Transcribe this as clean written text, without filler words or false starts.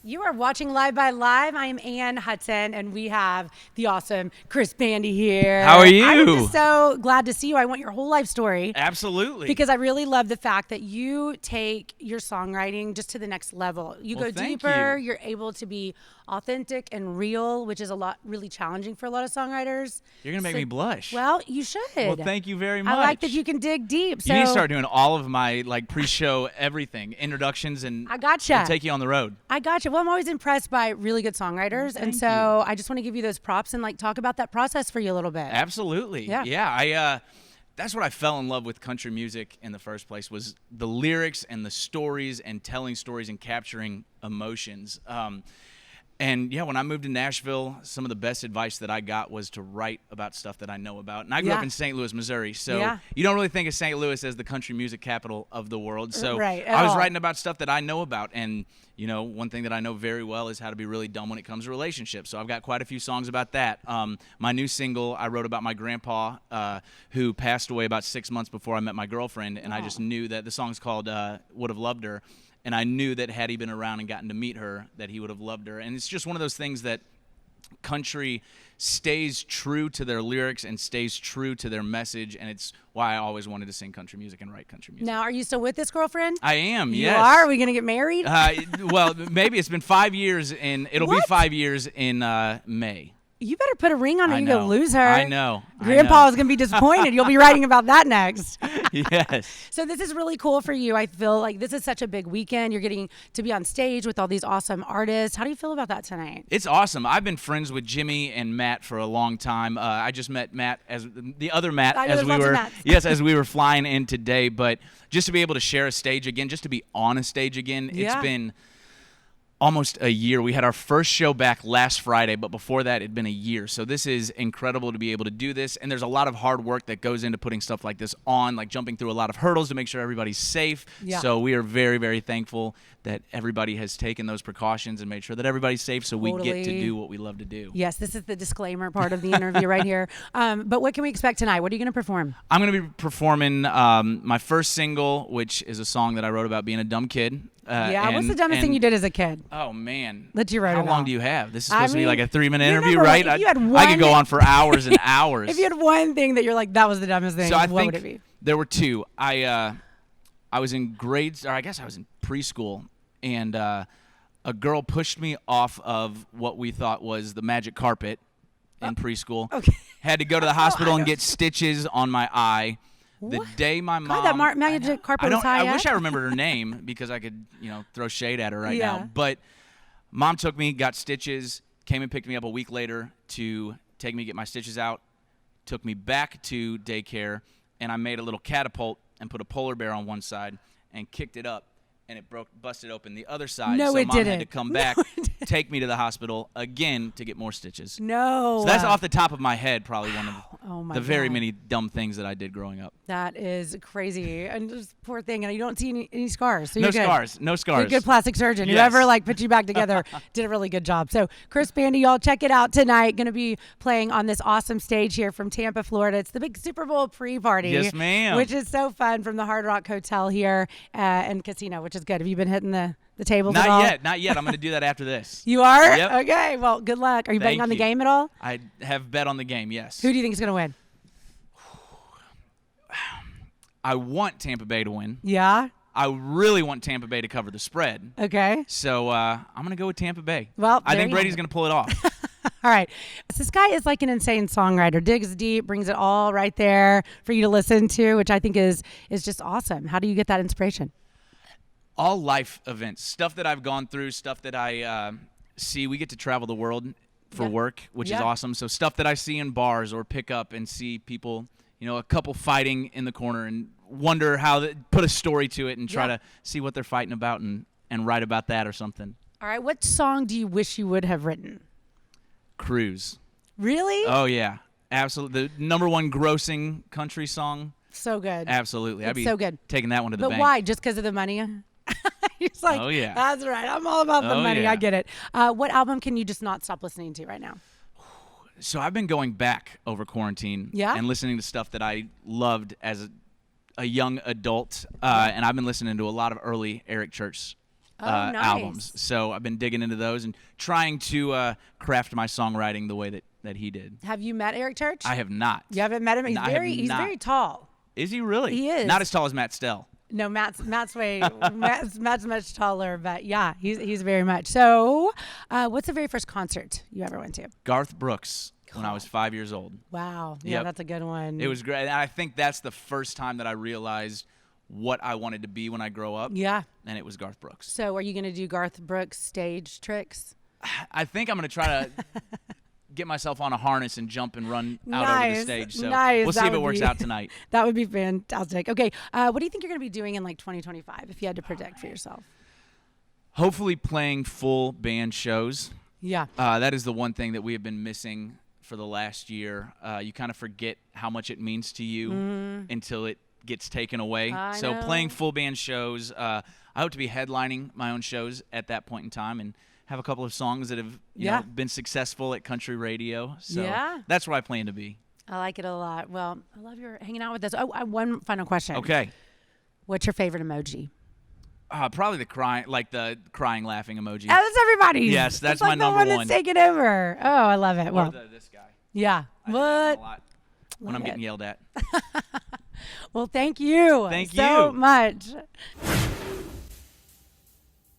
You are watching Live by Live. I am Ann Hudson, and we have the awesome Chris Bandi here. How are you? I'm just so glad to see you. I want your whole life story. Absolutely. Because I really love the fact that you take your songwriting just to the next level. You go deeper. You're able to be authentic and real, which is really challenging for a lot of songwriters. You're going to make me blush. Well, you should. Well, thank you very much. I like that you can dig deep. You need to start doing all of my pre-show everything, introductions, and I gotcha. I'll take you on the road. I gotcha. Well, I'm always impressed by really good songwriters, and so I just want to give you those props and talk about that process for you a little bit. Absolutely. Yeah. That's what I fell in love with country music in the first place, was the lyrics and the stories and telling stories and capturing emotions. And yeah, when I moved to Nashville, some of the best advice that I got was to write about stuff that I know about. And I grew up in St. Louis, Missouri, so you don't really think of St. Louis as the country music capital of the world. So I was writing about stuff that I know about. And, you know, one thing that I know very well is how to be really dumb when it comes to relationships. So I've got quite a few songs about that. My new single, I wrote about my grandpa, who passed away about 6 months before I met my girlfriend. And I just knew that the song's called Would Have Loved Her. And I knew that had he been around and gotten to meet her, that he would have loved her. And it's just one of those things that country stays true to their lyrics and stays true to their message. And it's why I always wanted to sing country music and write country music. Now, are you still with this girlfriend? I am, You yes. are? Are we going to get married? Well, maybe. It's been 5 years, and it'll be 5 years in May. You better put a ring on her. You're going to lose her. I know. Grandpa is going to be disappointed. You'll be writing about that next. Yes. So this is really cool for you. I feel like this is such a big weekend. You're getting to be on stage with all these awesome artists. How do you feel about that tonight? It's awesome. I've been friends with Jimmy and Matt for a long time. I just met Matt as the other Matt as we were flying in today. But just to be able to share a stage again, just to be on a stage again, it's been almost a year. We had our first show back last Friday, but before that, it'd been a year. So this is incredible to be able to do this. And there's a lot of hard work that goes into putting stuff like this on, like jumping through a lot of hurdles to make sure everybody's safe. Yeah. So we are very, very thankful that everybody has taken those precautions and made sure that everybody's safe so we get to do what we love to do. Yes, this is the disclaimer part of the interview right here. But what can we expect tonight? What are you going to perform? I'm going to be performing my first single, which is a song that I wrote about being a dumb kid. What's the dumbest thing you did as a kid? Oh, man. That you wrote about? How long do you have? This is supposed to be like a 3-minute interview, right? If you had I could go on for hours and hours. If you had one thing that you're like, that was the dumbest thing, what would it be? There were two. I was in I guess I was in preschool, and a girl pushed me off of what we thought was the magic carpet in preschool. Okay. Had to go to the hospital and get stitches on my eye. The day my mom... God, that magic carpet was high I wish I remembered her name because I could, throw shade at her right now. But Mom took me, got stitches, came and picked me up a week later to take me get my stitches out, took me back to daycare, and I made a little catapult and put a polar bear on one side and kicked it up. And it busted open the other side. No, so it Mom didn't. had to come back, take me to the hospital again to get more stitches. No. So that's off the top of my head, probably one of the very many dumb things that I did growing up. That is crazy. And just poor thing. And you don't see any scars. So no you're good. scars. No scars. You're a good plastic surgeon. Yes. Whoever put you back together did a really good job. So Chris Bandi, y'all check it out tonight. Going to be playing on this awesome stage here from Tampa, Florida. It's the big Super Bowl pre-party. Yes, ma'am. Which is so fun from the Hard Rock Hotel here and casino, which is good. Have you been hitting the tables at all? Not yet. I'm going to do that after this. You are? Yep. Okay. Well, good luck. Are you betting on the game at all? I have bet on the game, yes. Who do you think is going to win? I want Tampa Bay to win. Yeah? I really want Tampa Bay to cover the spread. Okay. So I'm going to go with Tampa Bay. Well, I think Brady's going to pull it off. All right. So this guy is like an insane songwriter. Digs deep, brings it all right there for you to listen to, which I think is just awesome. How do you get that inspiration? All life events, stuff that I've gone through, stuff that I see. We get to travel the world for work, which is awesome. So stuff that I see in bars or pick up and see people, a couple fighting in the corner and wonder how put a story to it and try to see what they're fighting about and write about that or something. All right. What song do you wish you would have written? Cruise. Really? Oh, yeah. Absolutely. The #1 grossing country song. So good. Absolutely. I'd be so good. Taking that one to the bank. But why? Just because of the money? He's like, oh, yeah. That's right. I'm all about the money. Yeah. I get it. What album can you just not stop listening to right now? So I've been going back over quarantine and listening to stuff that I loved as a young adult, and I've been listening to a lot of early Eric Church nice. albums. So I've been digging into those and trying to craft my songwriting the way that he did. Have you met Eric Church? I have not. You haven't met him? He's very tall. Is he really? He is. Not as tall as Matt Stell. No, Matt's much taller, but yeah, he's very much. So, what's the very first concert you ever went to? Garth Brooks when I was 5 years old. Wow. Yeah, Yep. that's a good one. It was great. And I think that's the first time that I realized what I wanted to be when I grow up. Yeah. And it was Garth Brooks. So, are you going to do Garth Brooks stage tricks? I think I'm going to try to get myself on a harness and jump and run out over the stage. So nice. we'll see if it works out tonight. That would be fantastic. Okay. What do you think you're going to be doing in like 2025 if you had to predict for yourself? Hopefully playing full band shows. Yeah. That is the one thing that we have been missing for the last year. You kind of forget how much it means to you until it gets taken away. I So know. playing full band shows, I hope to be headlining my own shows at that point in time and have a couple of songs that have you know, been successful at country radio. So that's where I plan to be. I like it a lot. Well, I love your hanging out with us. Oh, one final question. Okay. What's your favorite emoji? Probably the crying, laughing emoji. Oh, that's everybody's. Yes, that's like my number the one one. That's taking over. Oh, I love it. Well, this guy. yeah. I do that a lot when I'm getting yelled at. Well, thank you. Thank so you much.